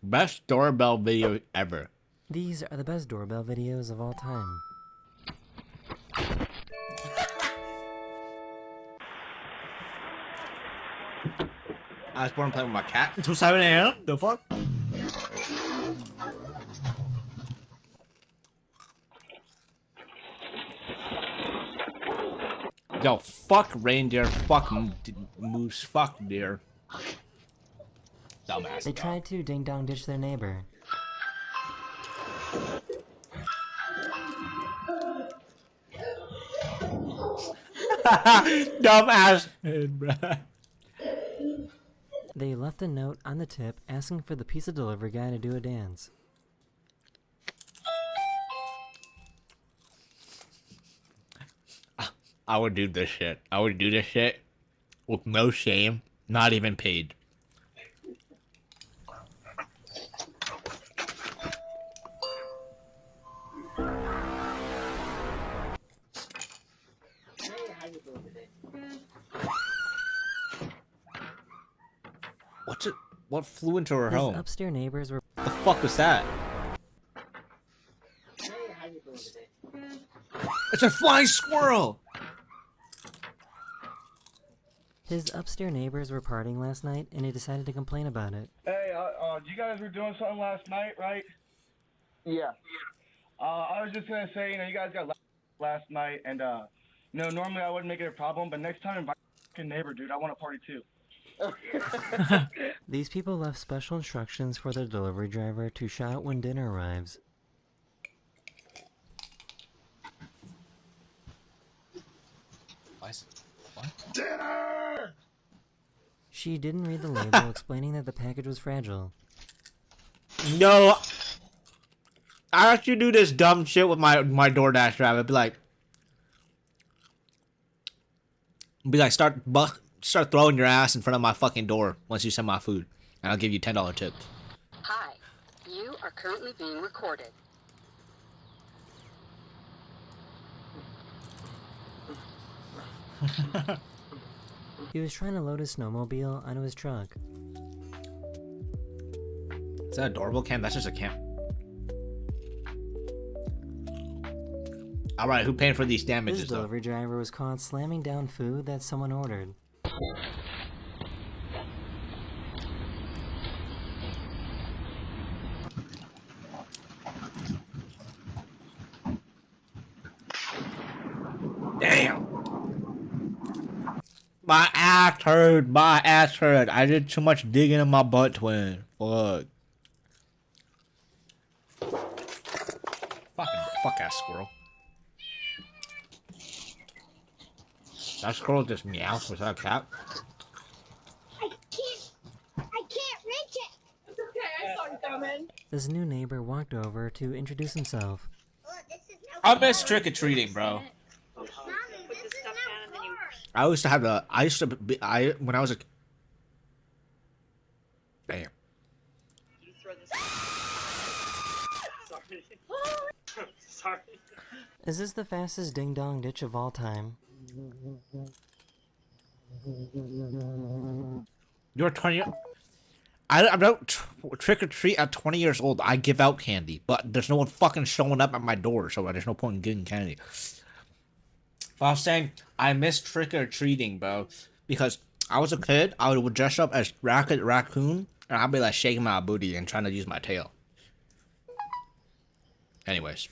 Best doorbell video ever. These are the best doorbell videos of all time. I was born playing with my cat until 7 a.m. The fuck? Yo, fuck reindeer, fuck moose, fuck deer. Dumbass. They tried to ding-dong ditch their neighbor. Dumbass, bruh. They left a note on the tip asking for the pizza delivery guy to do a dance. I would do this shit. I would do this shit with no shame, not even paid. What's it? What flew into her His home? upstairs neighbors were. What the fuck was that? It's a flying squirrel! His upstairs neighbors were partying last night, and he decided to complain about it. Hey, you guys were doing something last night, right? Yeah. I was just gonna say, you guys got last night, and normally I wouldn't make it a problem, but next time invite your neighbor, dude. I want to party too. These people left special instructions for their delivery driver to shout when dinner arrives. What? Dinner! She didn't read the label explaining that the package was fragile. No! I actually do this dumb shit with my DoorDash driver. Be like, start throwing your ass in front of my fucking door once you send my food, and I'll give you $10 tip. Hi, you are currently being recorded. He was trying to load his snowmobile onto his truck. Is that a doorbell cam? That's just a cam. Alright, who paying for these damages, This though? delivery driver was caught slamming down food that someone ordered. Damn! My ass hurt. My ass hurt. I did too much digging in my butt, twin. Fuck. Fuck ass squirrel. That squirrel just meows. Was that a cat? I can't reach it. It's okay, I saw it coming. This new neighbor walked over to introduce himself. Look, this is no I miss trick-or-treating, bro. Mommy, this is no I used to have the. When I was a. Damn. You throw this. Sorry. Sorry. Is this the fastest ding-dong ditch of all time? You're 20. I don't trick or treat at 20 years old. I give out candy, but there's no one fucking showing up at my door, so there's no point in getting candy. But I was saying I miss trick or treating, bro, because I was a kid. I would dress up as Rocket Raccoon, and I'd be like shaking my booty and trying to use my tail. Anyways.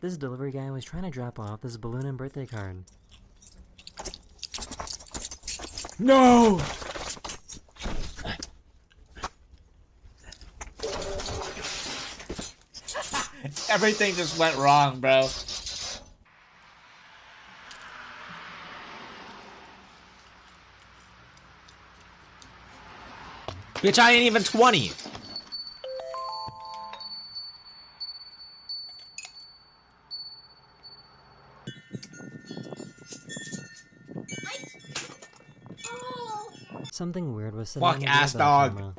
This delivery guy was trying to drop off this balloon and birthday card. No! Everything just went wrong, bro. Bitch, I ain't even 20. Something weird was said Fuck on the ass doorbell dog.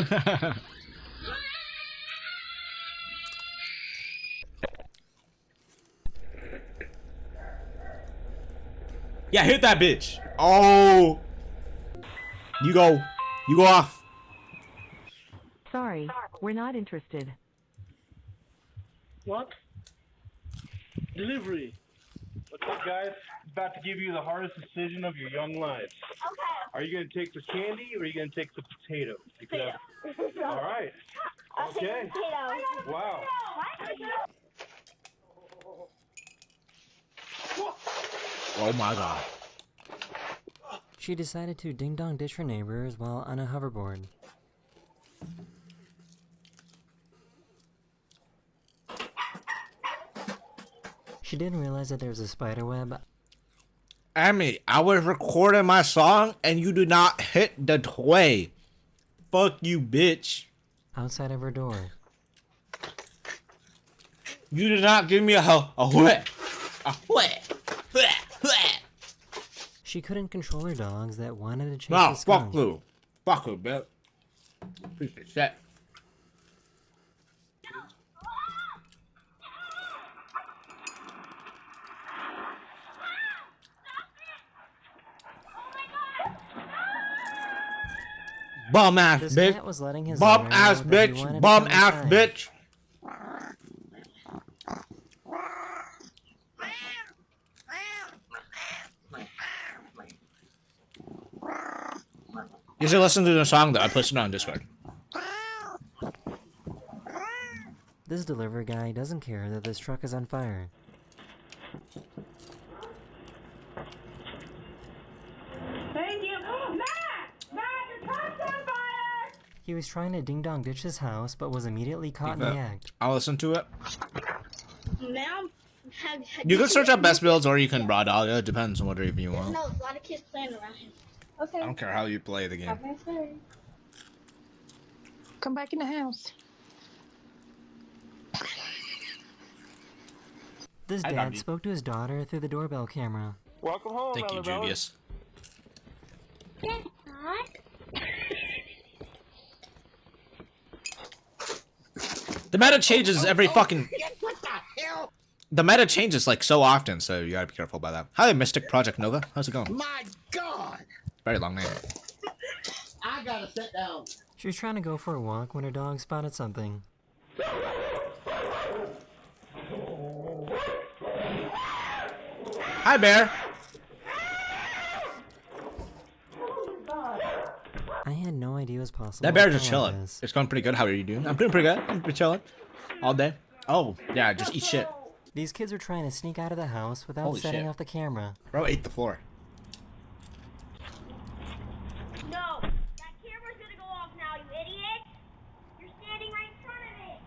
camera. Yeah, hit that bitch. Oh. You go off. Sorry, we're not interested. What? Delivery. Okay, guys, about to give you the hardest decision of your young lives. Okay. Are you gonna take the candy or are you gonna take the potato? Because, all right. Okay. Potato. Wow. Oh my god. She decided to ding-dong ditch her neighbors while on a hoverboard. She didn't realize that there was a spider web. Emmy, I was recording my song and you did not hit the toy. Fuck you, bitch. Outside of her door. You did not give me a wet. She couldn't control her dogs that wanted to chase No, the skunk. fuck you. Fuck you, bitch. Piece of shit. Bum ass This bitch. cat was letting his Bum owner ass know that he bitch. wanted to Bum come ass inside. bitch. You should listen to the song that I posted on Discord. This delivery guy doesn't care that this truck is on fire. Thank you. Matt! Matt, your truck's on fire! He was trying to ding-dong ditch his house, but was immediately caught in the act. I'll listen to it. Now, You can search up best builds or you can raw dog. It depends on whatever you want. No, a lot of kids playing around him. Okay. I don't care how you play the game. Have a nice day. Come back in the house. This I love dad you. spoke to his daughter through the doorbell camera. Welcome home, Thank you, Alabama. Julius. That's hot. The meta changes every fucking. What the hell? The meta changes like so often, so you gotta be careful about that. Hi, Mystic Project Nova. How's it going? My God! Very long name. I gotta sit down. She was trying to go for a walk when her dog spotted something. Hi, Bear. I had no idea it was possible. That bear's to just kill like chilling. this. It's going pretty good. How are you doing? I'm doing pretty good. I'm chilling all day. Oh, yeah, just eat shit. These kids were trying to sneak out of the house without Holy setting shit. off the camera. Bro ate the floor. No, that camera's gonna go off now, you idiot! You're standing right in front of it!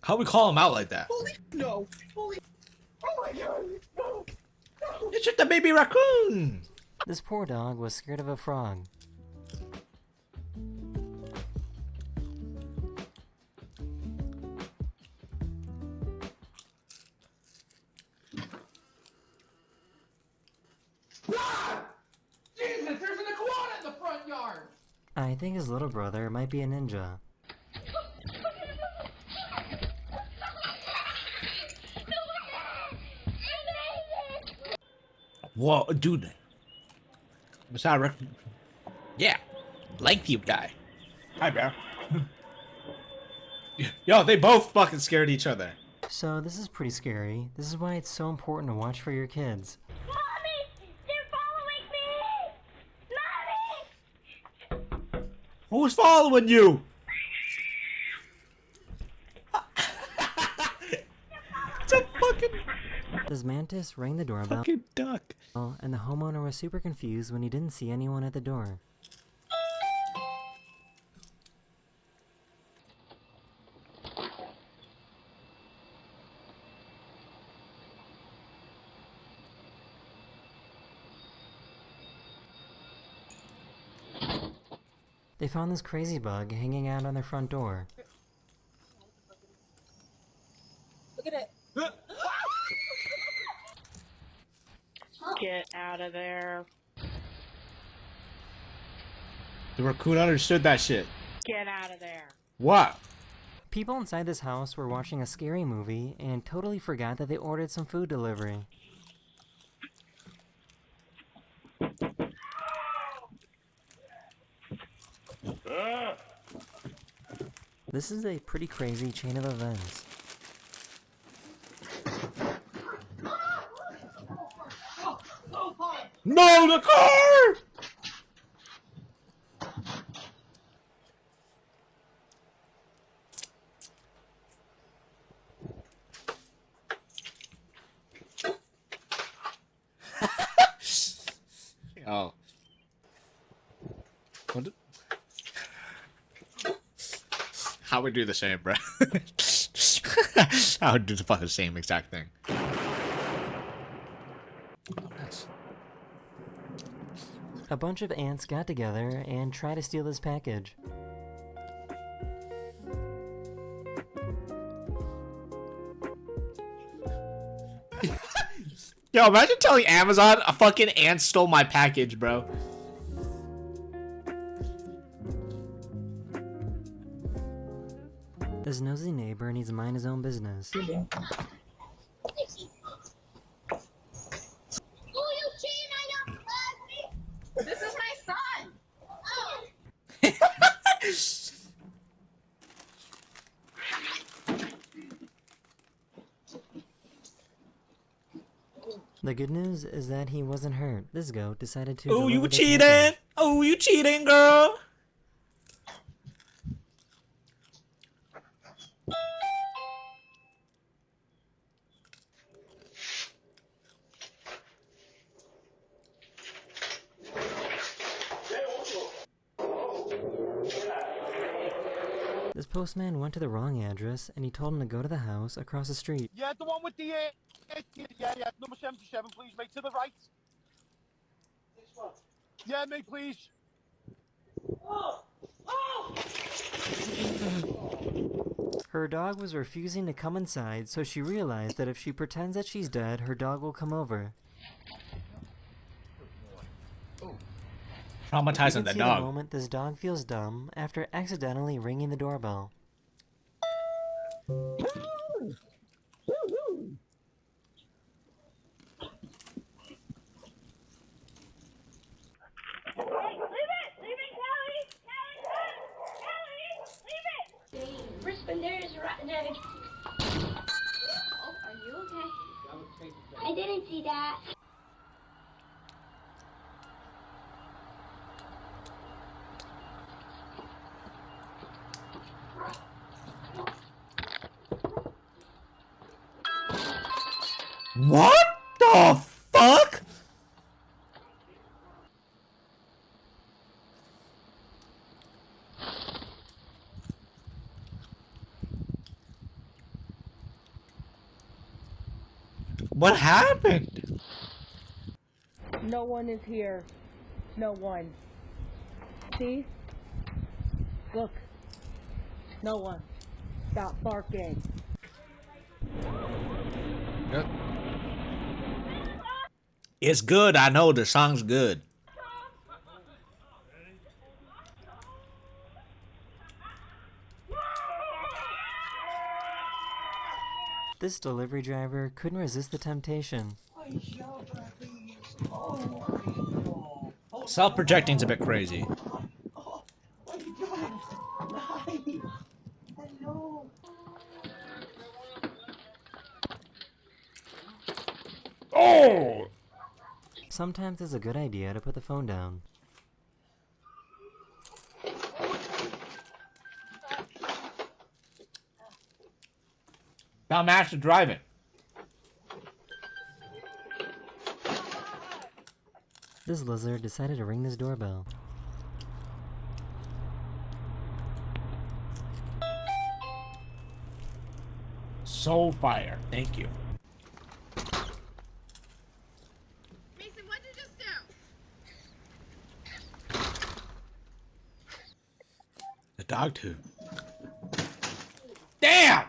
How we call him out like that? No. Holy. Oh my God. No. It's just a baby raccoon. This poor dog was scared of a frog. Jesus, there's an iguana in the front yard. I think his little brother might be a ninja. Whoa, dude. What's that? Yeah, lengthy guy. Hi, Bear. Yo, they both fucking scared each other. So this is pretty scary. This is why it's so important to watch for your kids. Mommy! They're following me! Mommy! Who's following you? It's a fucking This mantis rang the doorbell, fucking duck. and the homeowner was super confused when he didn't see anyone at the door. They found this crazy bug hanging out on their front door. Look at it. Get out of there. The raccoon understood that shit. Get out of there. What? People inside this house were watching a scary movie and totally forgot that they ordered some food delivery. This is a pretty crazy chain of events. No, the car! Oh. What did... How would do the same, bro? I would do the fucking same exact thing. Oh, nice. A bunch of ants got together and tried to steal this package. Yo, imagine telling Amazon a fucking ant stole my package, bro. This nosy neighbor needs to mind his own business. Oh, you cheating! I don't love me! This is my son! The good news is that he wasn't hurt. This goat decided to. Oh, you deliver the cheating! package. Oh, you cheating, girl! This postman went to the wrong address and he told him to go to the house across the street. Yeah, the one with the yeah, number 77, please, mate, to the right. This one. Yeah, mate, please. Oh! Oh! Her dog was refusing to come inside, so she realized that if she pretends that she's dead, her dog will come over. You Traumatizing can the see dog. the moment this dog feels dumb after accidentally ringing the doorbell. Brisbane, there is a rotten egg. Oh, are you okay? I didn't see that. What the fuck? What happened? No one is here. No one. See? Look. No one. Stop barking. Yep. It's good, I know, the song's good. This delivery driver couldn't resist the temptation. Self-projecting's a bit crazy. Oh! Sometimes it's a good idea to put the phone down. Now master driving. This lizard decided to ring this doorbell. Soul fire. Thank you. Mason, what'd you just do? The dog too. Damn!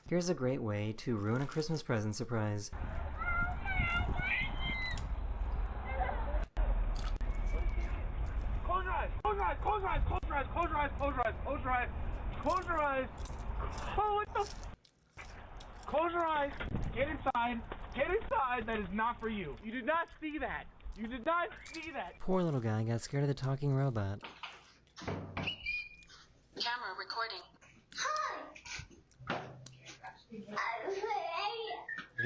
Here's a great way to ruin a Christmas present surprise. Close your eyes, close your eyes, close your eyes, close your eyes, close your eyes, close your eyes, close your eyes. Close your eyes. Oh, what the? Close your eyes. Get inside. Get inside. That is not for you. You did not see that. You did not see that. Poor little guy got scared of the talking robot. Camera recording.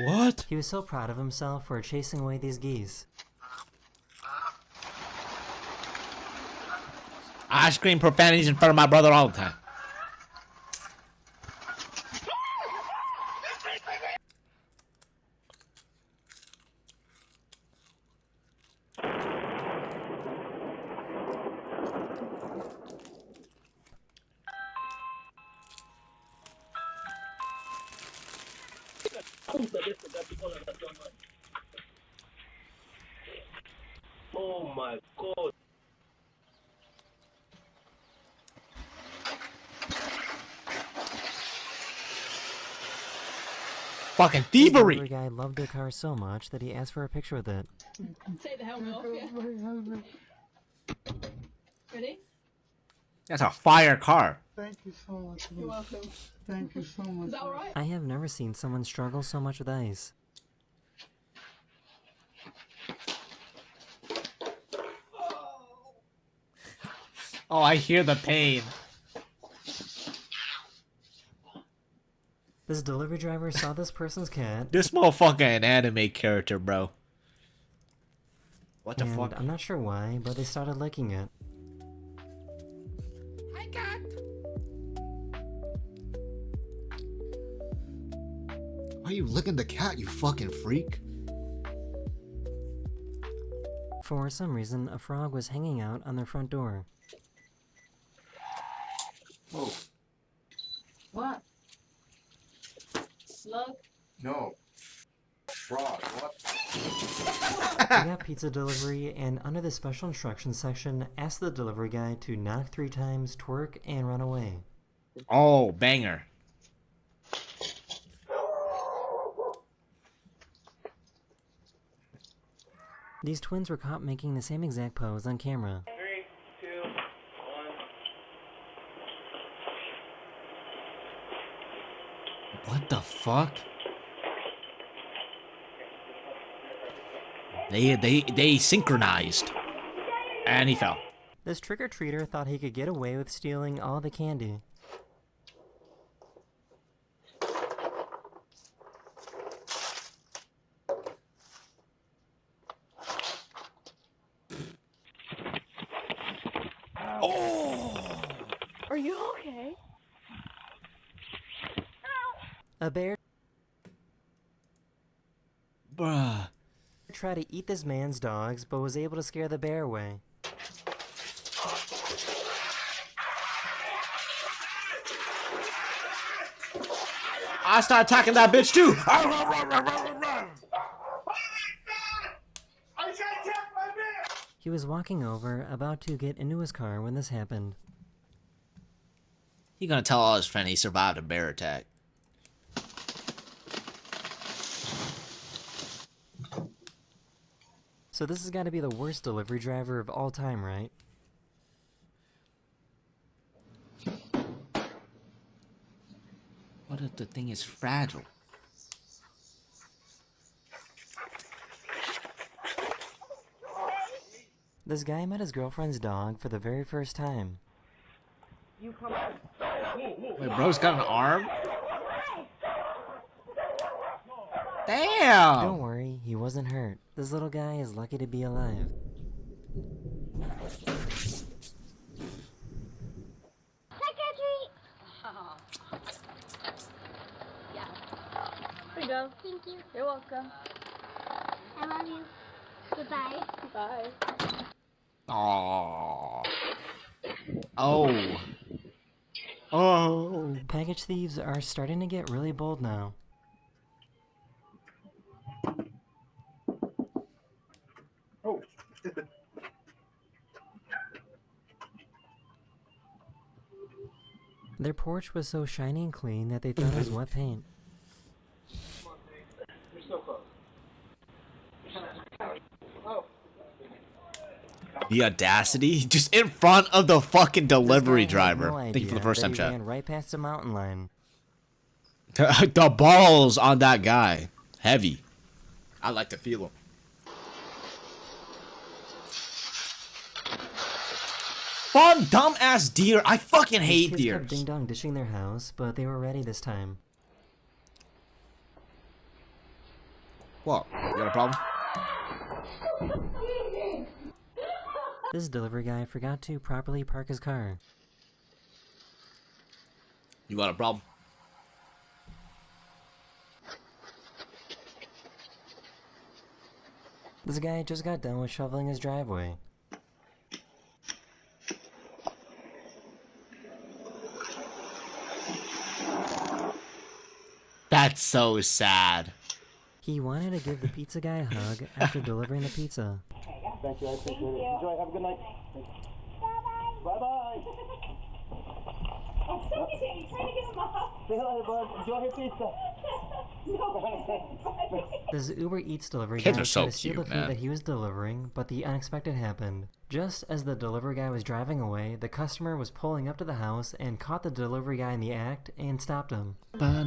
What? He was so proud of himself for chasing away these geese. I scream profanities in front of my brother all the time. Oh my god. Fucking The thievery! delivery guy loved their car so much that he asked for a picture with it. Take the helmet off, yeah. Ready? That's a fire car. Thank you so much. You're welcome. Thank you so much. Is that alright? I have never seen someone struggle so much with ice. Oh, I hear the pain. This delivery driver saw this person's cat, This motherfucker an anime character, bro. What the and fuck? I'm not sure why, but they started licking it. Hi, cat. Why are you licking the cat, you fucking freak? For some reason, a frog was hanging out on their front door. Oh, What? Slug? no. Frog, what? We got pizza delivery, and under the special instructions section, asked the delivery guy to knock 3 times, twerk, and run away. Oh, banger. These twins were caught making the same exact pose on camera. 3, 2, 1. What the fuck? They synchronized. And he fell. This trick-or-treater thought he could get away with stealing all the candy. Are you okay? A bear Bruh. tried to eat this man's dogs, but was able to scare the bear away. I start attacking that bitch too. I can't check my beer! He was walking over, about to get into his car when this happened. He gonna tell all his friends he survived a bear attack. So this has got to be the worst delivery driver of all time, right? What if the thing is fragile? This guy met his girlfriend's dog for the very first time. You come. Wait, bro's got an arm? Damn! Don't worry, he wasn't hurt. This little guy is lucky to be alive. Trick or treat! Oh. Yeah. Here you go. Thank you. You're welcome. I love you. Goodbye. Bye. Aww. Oh. Oh. Package thieves are starting to get really bold now. Oh. Their porch was so shiny and clean that they thought it was wet paint. You're so close. Oh. The audacity, just in front of the fucking delivery This guy had driver. no Thank you for the idea first that time, he chat. ran right past the mountain line. The balls on that guy, heavy. I like to feel him. Farm dumbass deer. I fucking These hate kids deers. kept ding dong dishing their house, but they were ready this time. What? You got a problem? This delivery guy forgot to properly park his car. You got a problem? This guy just got done with shoveling his driveway. That's so sad. He wanted to give the pizza guy a hug after delivering the pizza. Thank you, I appreciate it. Enjoy, have a good night. Bye-bye. I'm trying to get him off. Say hi, bud. Enjoy your pizza. This Uber Eats delivery Kids guy are so tried to steal cute, the food man. that he was delivering, but the unexpected happened. Just as the delivery guy was driving away, the customer was pulling up to the house and caught the delivery guy in the act and stopped him. I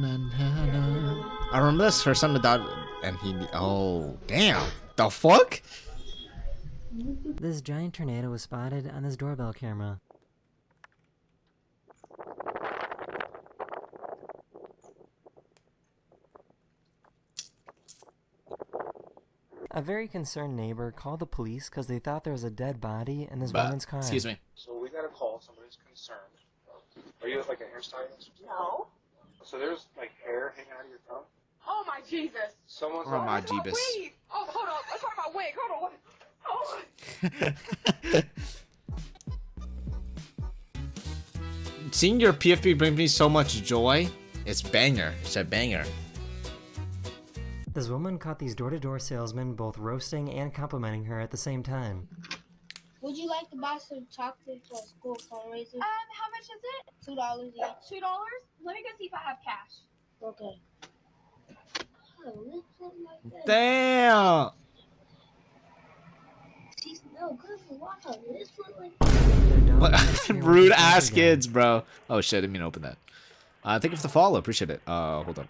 remember this. Her son died, and he. Oh, damn. The fuck? This giant tornado was spotted on this doorbell camera. A very concerned neighbor called the police because they thought there was a dead body in this woman's car. Excuse me. So we got a call. Somebody's concerned. Are you like a hairstylist? No. So there's like hair hanging out of your tongue. Oh my Jesus. Someone's Oh my like, Jeebus. Wig. Oh, hold on. Let's talk about wig. Hold on. Oh. Seeing your PFP brings me so much joy. It's banger. It's a banger. This woman caught these door-to-door salesmen both roasting and complimenting her at the same time. Would you like to buy some chocolate for a school fundraiser? How much is it? $2 each. $2? Let me go see if I have cash. Okay. Oh, lips look like that. Damn. She's no good for watch her lips look like Their dog What? was here with Rude this ass delivery guy. kids, bro. Oh shit, I didn't mean to open that. Thank you for the follow. Appreciate it. Hold on.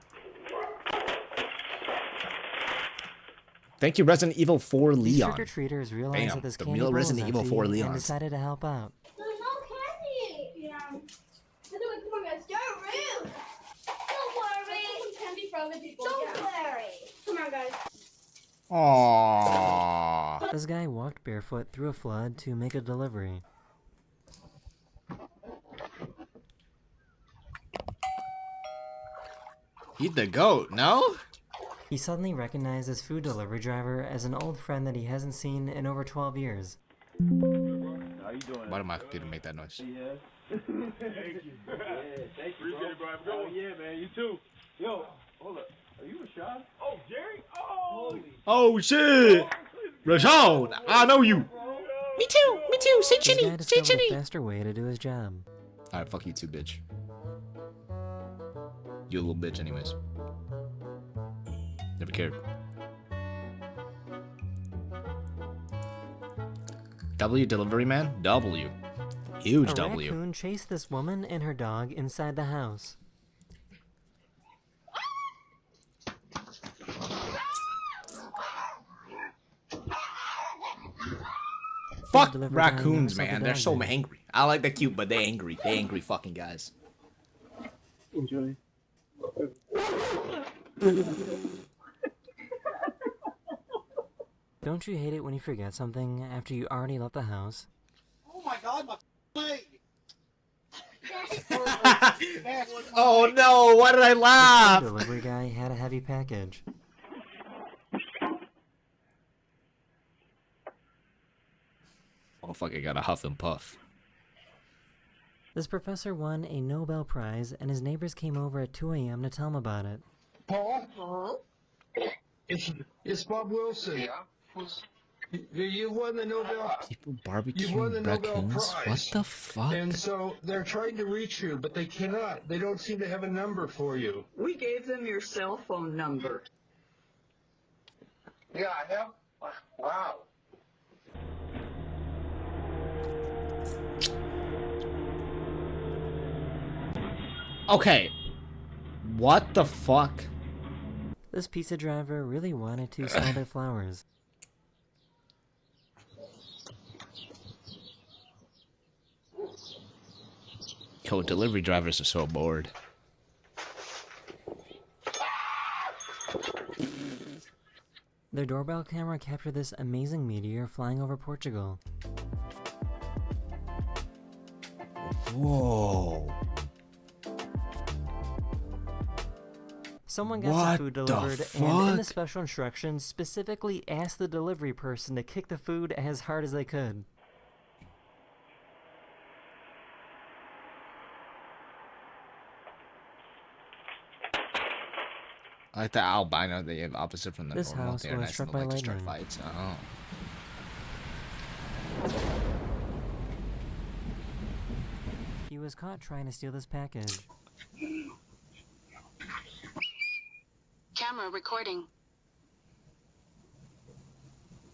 Thank you, Resident Evil 4 These Leon. trick-or-treaters realized Bam, that this the candy real bowl was Resident Evil empty 4 and Leons. decided to help out. there's no candy. Yeah. Come on, guys. Don't rude. Don't worry. Some candy for other people. Don't Yeah. worry. Come on, guys. Aww. This guy walked barefoot through a flood to make a delivery. Eat the goat, no? He suddenly recognized his food delivery driver as an old friend that he hasn't seen in over 12 years. How you doing? Why did my computer make that noise? Yeah. Thank you. Yeah, thank you, appreciate it, bro. Oh, yeah, man. You too. Yo, hold up. Are you Rashad? Oh, Jerry? Oh! Oh shit! Rashawn, I know you. Me too, me too. Say This guy Chinnie, say discovered a Chinnie. faster way to do his job. Alright, fuck you too, bitch. You a little bitch anyways. Never cared. W delivery man? W. Huge A W. raccoon chased this woman and her dog inside the house. Fuck delivery guy raccoons, never saw the man. They're dog so there. angry. I like they're cute, but they angry. They angry fucking guys. Enjoy. Don't you hate it when you forget something after you already left the house? Oh my God, my leg! Oh no, why did I The laugh? delivery guy had a heavy package. Oh fuck, I got a huff and puff. This professor won a Nobel Prize and his neighbors came over at 2 a.m. to tell him about it. Paul? It's Bob Wilson. Yeah? You won the Nobel. People You won the barbecuing Nobel raccoons? What Prize. the fuck? And so they're trying to reach you, but they cannot. They don't seem to have a number for you. We gave them your cell phone number. Yeah, I have. Wow. Okay. What the fuck? This pizza driver really wanted to smell their flowers. Yo, delivery drivers are so bored. Their doorbell camera captured this amazing meteor flying over Portugal. Whoa. Someone got some What food the delivered, and in the fuck? special instructions, specifically asked the delivery person to kick the food as hard as they could. I like the albino, the opposite from the This normal. house They're was nice struck and by like to start lightning. fights. Oh. He was caught trying to steal this package. Camera recording.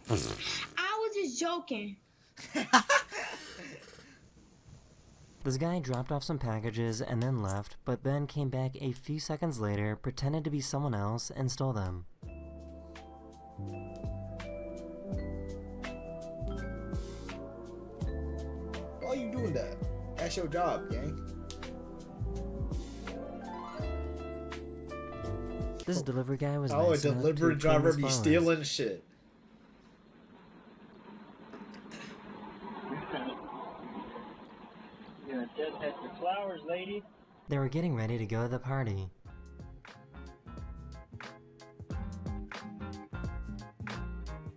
I was just joking. This guy dropped off some packages and then left, but then came back a few seconds later, pretended to be someone else, and stole them. Why are you doing that? That's your job, gang. This delivery guy was Oh, nice a enough delivery to driver clean be his flowers. stealing shit. You're gonna deadhead the flowers, lady. They were getting ready to go to the party.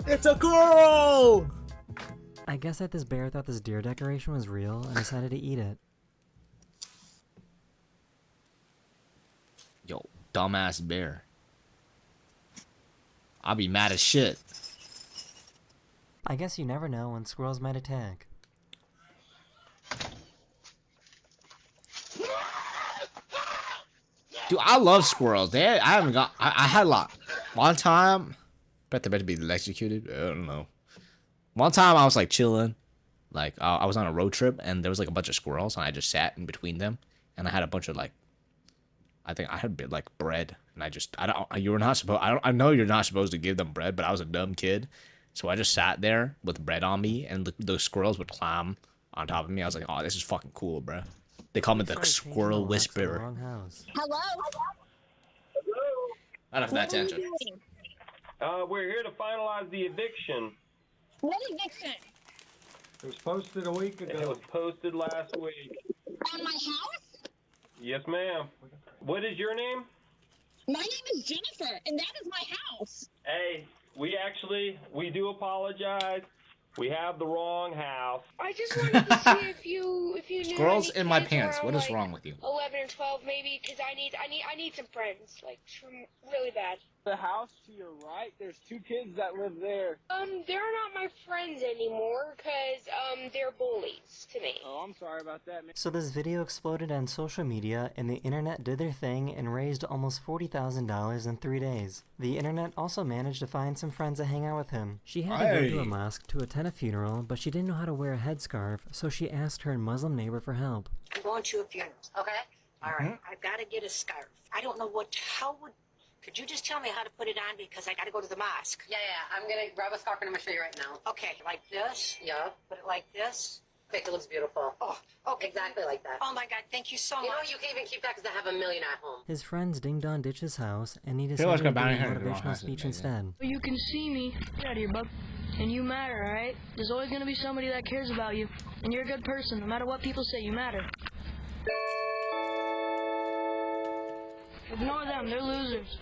It's a girl! I guess that this bear thought this deer decoration was real and decided to eat it. Yo, dumbass bear. I'll be mad as shit. I guess you never know when squirrels might attack. Dude, I love squirrels. I haven't got. I had a lot. One time, bet they better be electrocuted. I don't know. One time I was like chilling, like I was on a road trip and there was like a bunch of squirrels and I just sat in between them and I had a bunch of like, I think I had a bit like bread and you were not supposed. I know you're not supposed to give them bread, but I was a dumb kid, so I just sat there with bread on me and the squirrels would climb on top of me. I was like, oh, this is fucking cool, bro. They call me the squirrel whisperer. Wrong house. Hello? Enough of that tangent. We're here to finalize the eviction. What eviction? It was posted a week It ago. was posted last week. On my house? Yes, ma'am. What is your name? My name is Jennifer, and that is my house. Hey, we do apologize. We have the wrong house. I just wanted to see if you knew Squirrels any in my kids pants. around, What is like, wrong with you? 11 or 12 maybe, because I need some friends, like really bad. The house to your right, there's two kids that live there. They're not my friends anymore, because they're bullies to me. Oh, I'm sorry about that, man. So this video exploded on social media and the internet did their thing and raised almost $40,000 in 3 days. The internet also managed to find some friends to hang out with him. She had to go to a mosque to attend a funeral, but she didn't know how to wear a headscarf, so she asked her Muslim neighbor for help. I'm going to a funeral. Okay. All right. I've got to get a scarf. I don't know could you just tell me how to put it on because I got to go to the mosque? Yeah, I'm gonna grab a scarf and I'm gonna show you right now. Okay, like this? Yeah. Put it like this? Make it looks beautiful. Oh, okay. Exactly like that. Oh my God, thank you so You know, much. you can even keep that because I have a million at home. His friends ding-dong ditched his house, and he Feel like decided to I'm do a bound here to the wrong motivational house, speech maybe. instead. You can see me. Get out of here, bub. And you matter, alright? There's always gonna be somebody that cares about you. And you're a good person. No matter what people say, you matter. Ignore them. They're losers.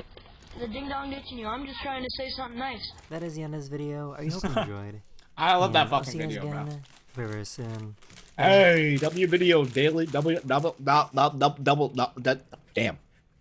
The ding-dong ditching you. I'm just trying to say something nice. That is the end of this video. I hope you enjoyed. I love that And I'll fucking see you guys video, bro. again very soon. Hey, W video daily, double, damn.